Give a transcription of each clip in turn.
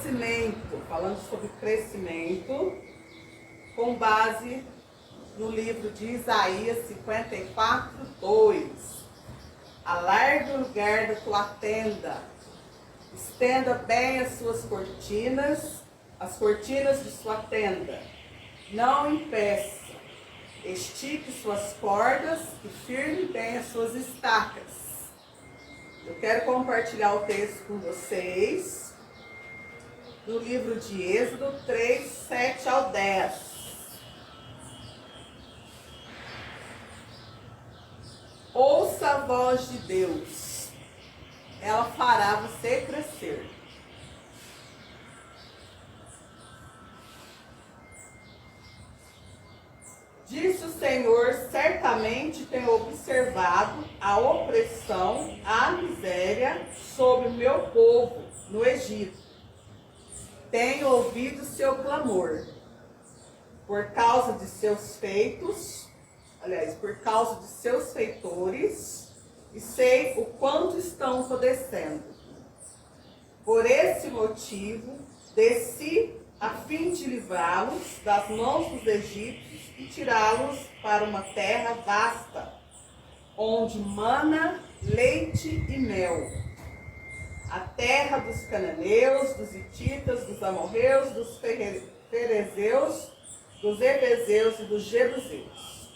crescimento, falando sobre crescimento, com base no livro de Isaías 54:2. Alargue o lugar da tua tenda, estenda bem as suas cortinas, as cortinas de sua tenda. Não impeça, estique suas cordas e firme bem as suas estacas. Eu quero compartilhar o texto com vocês no livro de Êxodo 3, 7 ao 10. Ouça a voz de Deus, ela fará você crescer. Disse o Senhor: certamente tenho observado a opressão, a miséria sobre o meu povo no Egito. Tenho ouvido seu clamor por causa de seus feitos, por causa de seus feitores, e sei o quanto estão padecendo. Por esse motivo, desci a fim de livrá-los das mãos dos egípcios e tirá-los para uma terra vasta, onde mana leite e mel. A terra dos cananeus, dos hititas, dos amorreus, dos ferezeus, dos hevezeus e dos jebuseus.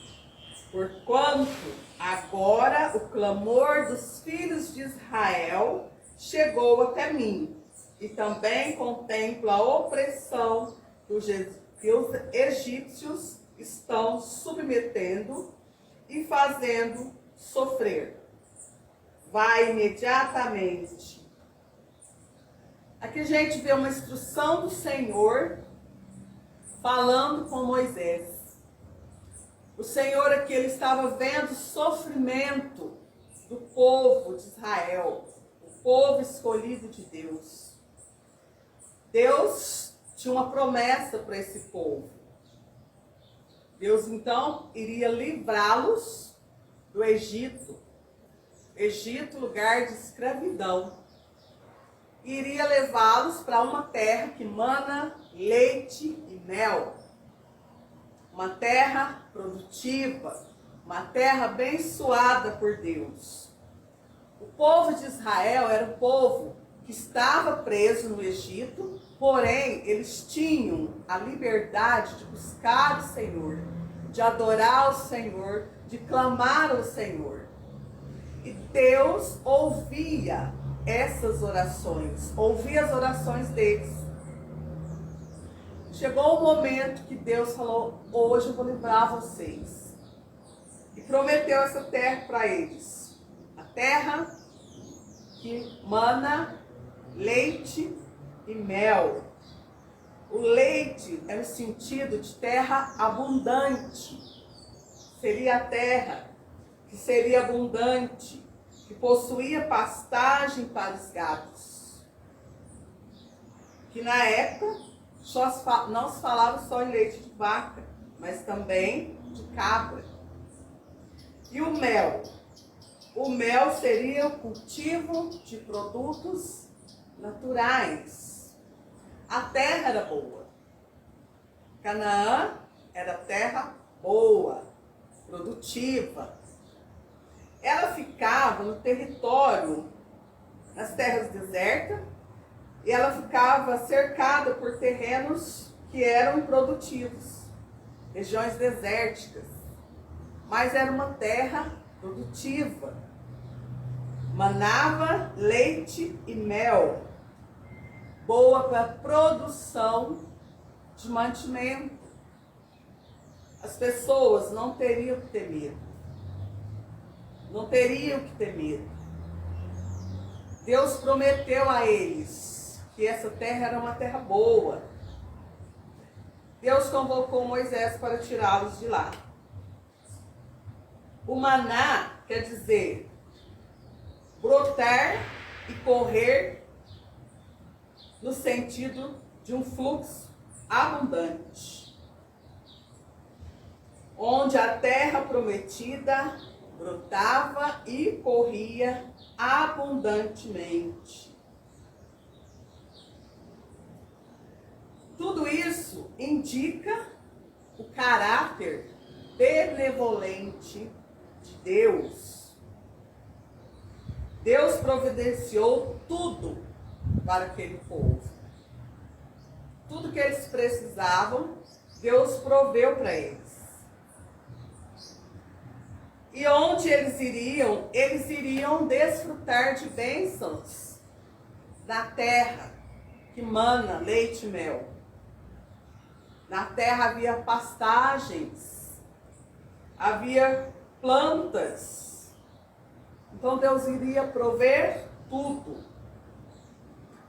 Porquanto agora o clamor dos filhos de Israel chegou até mim, e também contemplo a opressão que os egípcios estão submetendo e fazendo sofrer. Vai imediatamente. Aqui a gente vê uma instrução do Senhor falando com Moisés. O Senhor aqui, ele estava vendo o sofrimento do povo de Israel, o povo escolhido de Deus. Deus tinha uma promessa para esse povo. Deus então iria livrá-los do Egito. Egito, lugar de escravidão. E iria levá-los para uma terra que mana leite e mel. Uma terra produtiva, uma terra abençoada por Deus. O povo de Israel era um povo que estava preso no Egito, porém eles tinham a liberdade de buscar o Senhor, de adorar o Senhor, de clamar ao Senhor. E Deus ouvia essas orações, ouvia as orações deles. Chegou o momento que Deus falou: hoje eu vou livrar vocês. E prometeu essa terra para eles. A terra que mana leite e mel. O leite é no sentido de terra abundante. Seria a terra que seria abundante, que possuía pastagem para os gados. Que na época não se falava só em leite de vaca, mas também de cabra. E o mel? O mel seria o cultivo de produtos naturais. A terra era boa. Canaã era terra boa, produtiva. Ela ficava no território, nas terras desertas, e ela ficava cercada por terrenos que eram improdutivos, regiões desérticas. Mas era uma terra produtiva. Manava leite e mel, boa para a produção de mantimento. As pessoas não teriam que ter medo. Não teriam que ter medo. Deus prometeu a eles que essa terra era uma terra boa. Deus convocou Moisés para tirá-los de lá. O maná quer dizer brotar e correr no sentido de um fluxo abundante, onde a terra prometida brotava e corria abundantemente. indica o caráter benevolente de Deus. Deus providenciou tudo para aquele povo. Tudo que eles precisavam, Deus proveu para eles. E onde eles iriam desfrutar de bênçãos na terra que mana leite e mel. Na terra havia pastagens, havia plantas. Então Deus iria prover tudo.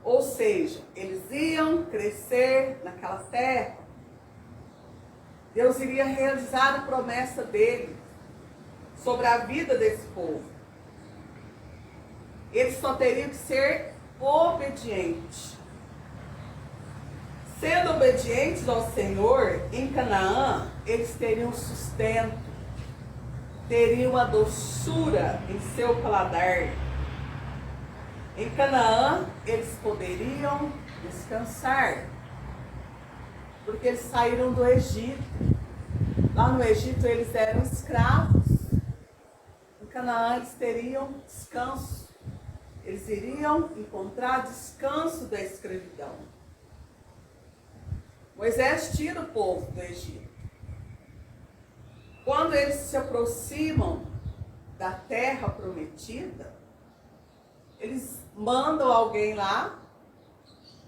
Ou seja, eles iam crescer naquela terra. Deus iria realizar a promessa dele sobre a vida desse povo. Eles só teriam que ser obedientes. Sendo obedientes ao Senhor, em Canaã, eles teriam sustento, teriam a doçura em seu paladar. Em Canaã, eles poderiam descansar, porque eles saíram do Egito. Lá no Egito, eles eram escravos. Em Canaã, eles teriam descanso. Eles iriam encontrar descanso da escravidão. Moisés tira o povo do Egito. Quando eles se aproximam da terra prometida, eles mandam alguém lá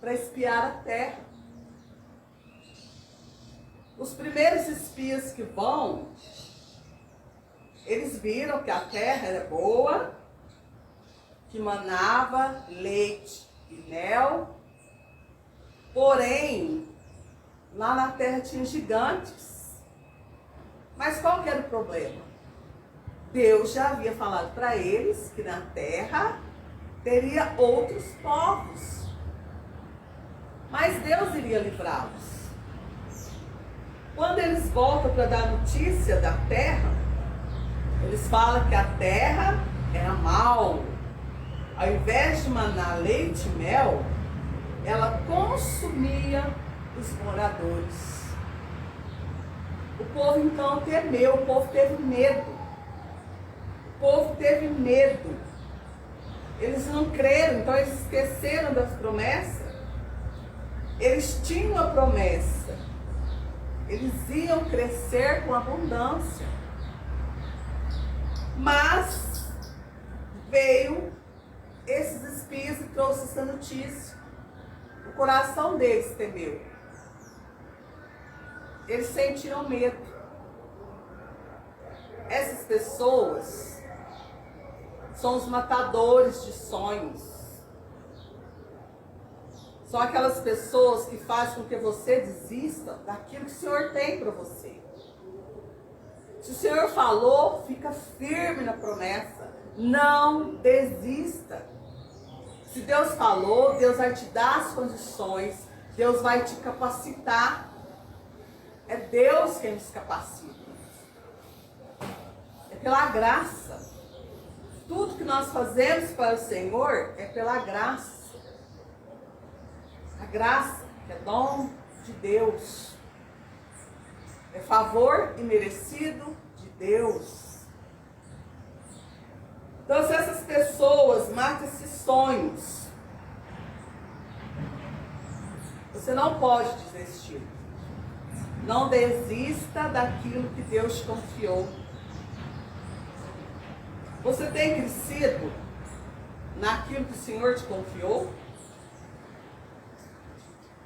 para espiar a terra. Os primeiros espias que vão, eles viram que a terra era boa, que manava leite e mel, porém, lá na terra tinha gigantes. Mas qual que era o problema? Deus já havia falado para eles que na terra teria outros povos. Mas Deus iria livrá-los. Quando eles voltam para dar notícia da terra, eles falam que a terra era mal. Ao invés de manar leite e mel, ela consumia os moradores. O povo então temeu, o povo teve medo. O povo teve medo. Eles não creram, então eles esqueceram das promessas. Eles tinham a promessa. Eles iam crescer com abundância. Mas veio esses espias e trouxe essa notícia. O coração deles temeu. Eles sentiram medo. Essas pessoas são os matadores de sonhos. São aquelas pessoas que fazem com que você desista daquilo que o Senhor tem para você. Se o Senhor falou, fica firme na promessa. Não desista. Se Deus falou, Deus vai te dar as condições. Deus vai te capacitar. É Deus quem nos capacita. É pela graça. Tudo que nós fazemos para o Senhor é pela graça. A graça que é dom de Deus. É favor imerecido de Deus. Então, se essas pessoas matam esses sonhos, você não pode desistir. Não desista daquilo que Deus te confiou. Você tem crescido naquilo que o Senhor te confiou?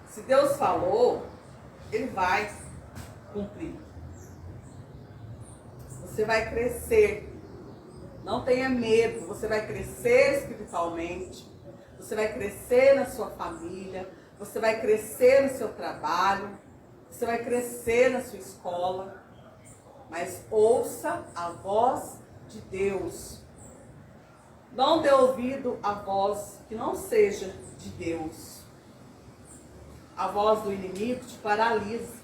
Se Deus falou, Ele vai cumprir. Você vai crescer. Não tenha medo. Você vai crescer espiritualmente. Você vai crescer na sua família. Você vai crescer no seu trabalho. Você vai crescer na sua escola. Mas ouça a voz de Deus. Não dê ouvido à voz que não seja de Deus. A voz do inimigo te paralisa.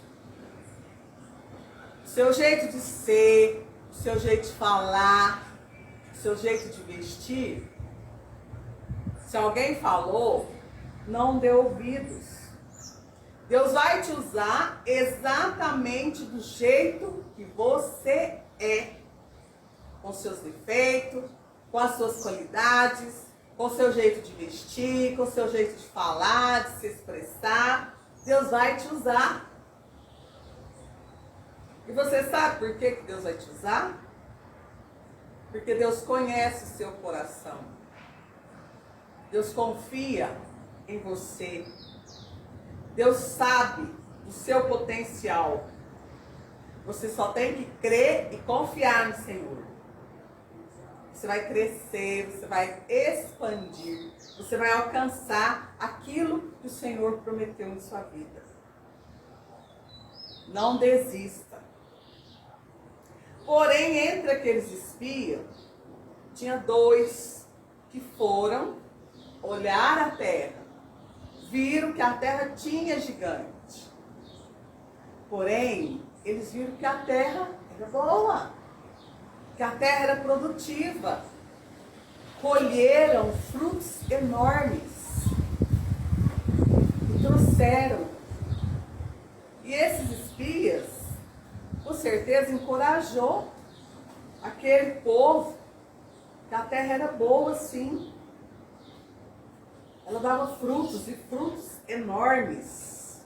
O seu jeito de ser, o seu jeito de falar, o seu jeito de vestir. Se alguém falou, não dê ouvidos. Deus vai te usar exatamente do jeito que você é. Com seus defeitos, com as suas qualidades, com o seu jeito de vestir, com o seu jeito de falar, de se expressar. Deus vai te usar. E você sabe por que Deus vai te usar? Porque Deus conhece o seu coração. Deus confia em você. Deus sabe o seu potencial. Você só tem que crer e confiar no Senhor. Você vai crescer, você vai expandir, você vai alcançar aquilo que o Senhor prometeu em sua vida. Não desista. Porém, entre aqueles espias, tinha 2 que foram olhar a terra. Viram que a terra tinha gigante. Porém, eles viram que a terra era boa, que a terra era produtiva. Colheram frutos enormes e trouxeram. E esses espias, com certeza, encorajou aquele povo, que a terra era boa, sim. Ela dava frutos, e frutos enormes.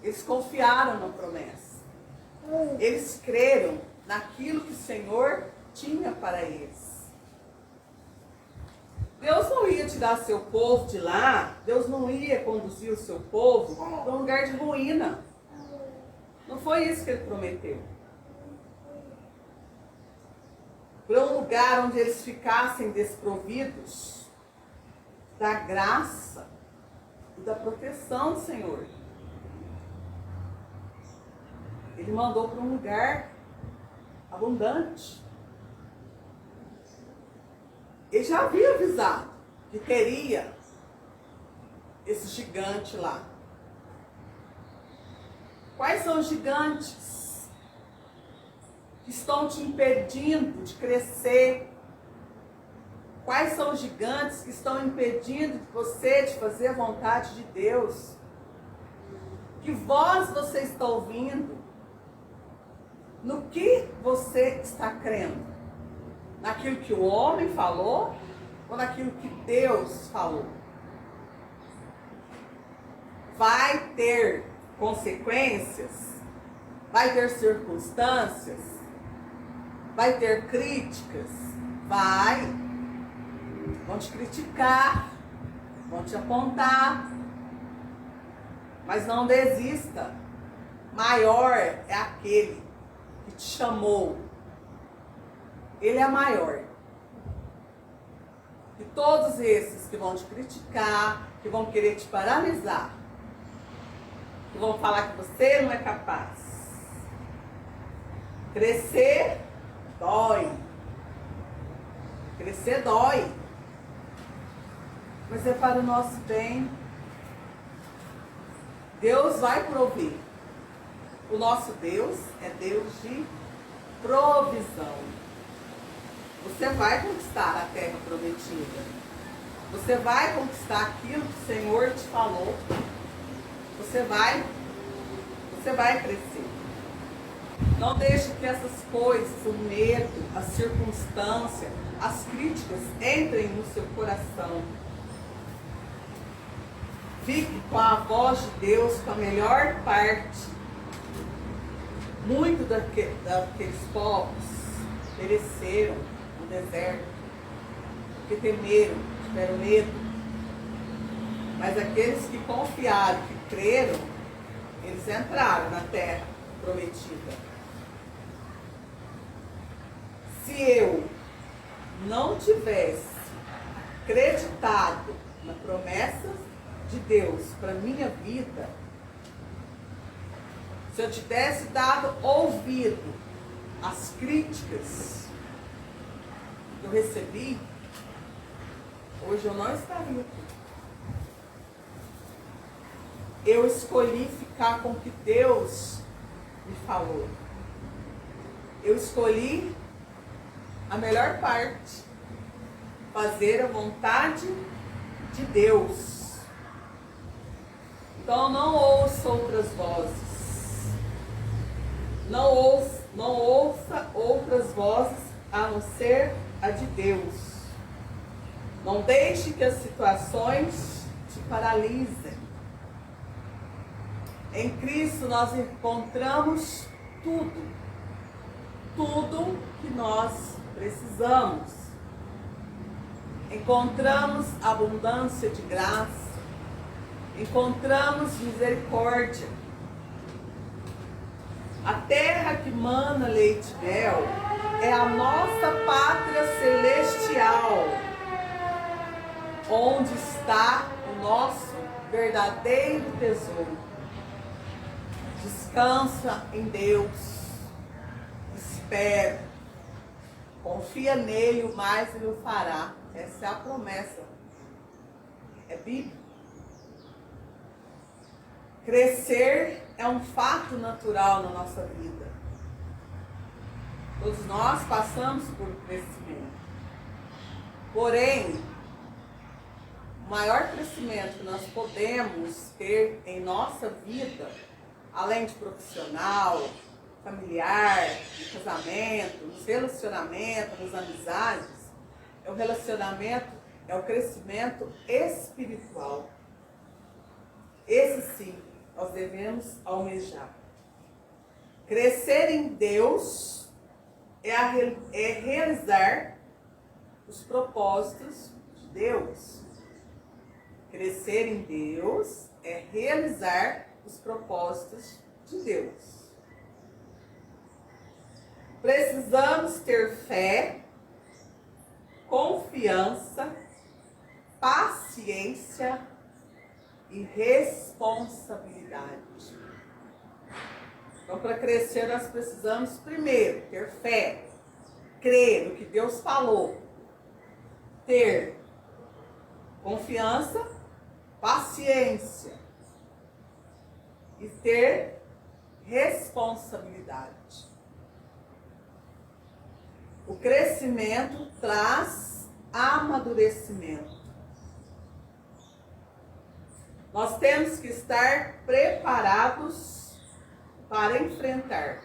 Eles confiaram na promessa. Eles creram naquilo que o Senhor tinha para eles. Deus não ia tirar seu povo de lá, Deus não ia conduzir o seu povo para um lugar de ruína. Não foi isso que ele prometeu. Para um lugar onde eles ficassem desprovidos da graça e da proteção do Senhor. Ele mandou para um lugar abundante. Ele já havia avisado que teria esse gigante lá. Quais são os gigantes que estão te impedindo de crescer? Quais são os gigantes que estão impedindo você de fazer a vontade de Deus? Que voz você está ouvindo? No que você está crendo? Naquilo que o homem falou ou naquilo que Deus falou? Vai ter consequências? Vai ter circunstâncias? Vai ter críticas? Vai. Vão te criticar, vão te apontar, mas não desista. Maior é aquele que te chamou. Ele é maior. E todos esses que vão te criticar, que vão querer te paralisar, que vão falar que você não é capaz. Crescer dói. Crescer dói. Mas é para o nosso bem. Deus vai prover. O nosso Deus é Deus de provisão. Você vai conquistar a terra prometida. Você vai conquistar aquilo que o Senhor te falou. Você vai crescer. Não deixe que essas coisas, o medo, a circunstância, as críticas entrem no seu coração. Fique com a voz de Deus, com a melhor parte. Muitos daqueles povos pereceram no deserto, porque temeram, tiveram medo. Mas aqueles que confiaram, que creram, eles entraram na terra prometida. Se eu não tivesse acreditado na promessa de Deus para minha vida, se eu tivesse dado ouvido às críticas que eu recebi, hoje eu não estaria aqui. Eu escolhi ficar com o que Deus me falou. Eu escolhi a melhor parte, fazer a vontade de Deus. Então não ouça outras vozes. Não ouça outras vozes a não ser a de Deus. Não deixe que as situações te paralisem. Em Cristo nós encontramos tudo que nós precisamos. Encontramos abundância de graça, encontramos misericórdia. A terra que mana leite e mel é a nossa pátria celestial, onde está o nosso verdadeiro tesouro. Descansa em Deus, espera, confia nele, o mais ele o fará. Essa é a promessa, é bíblica. Crescer é um fato natural na nossa vida. Todos nós passamos por crescimento. Porém, o maior crescimento que nós podemos ter em nossa vida, além de profissional, familiar, de casamento, nos relacionamentos, nas amizades, é o relacionamento, é o crescimento espiritual. Esse sim, nós devemos almejar. Crescer em Deus é realizar os propósitos de Deus. Crescer em Deus é realizar os propósitos de Deus. Precisamos ter fé, confiança, paciência e responsabilidade. Então, para crescer, nós precisamos primeiro ter fé, crer no que Deus falou, ter confiança, paciência e ter responsabilidade. O crescimento traz amadurecimento. Nós temos que estar preparados para enfrentar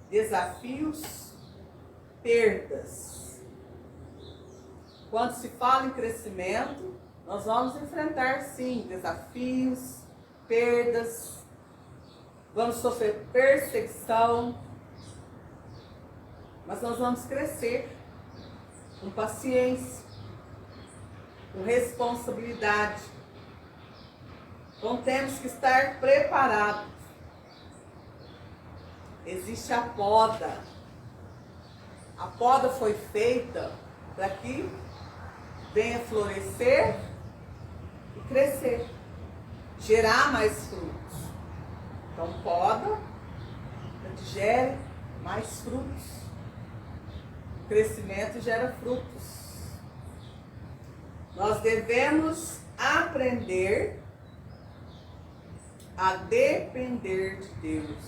desafios, perdas. Quando se fala em crescimento, nós vamos enfrentar sim desafios, perdas, vamos sofrer perseguição, mas nós vamos crescer com paciência, com responsabilidade. Então temos que estar preparados. Existe a poda. A poda foi feita para que venha florescer e crescer, gerar mais frutos. Então poda para que gere mais frutos. O crescimento gera frutos. Nós devemos aprender a depender de Deus.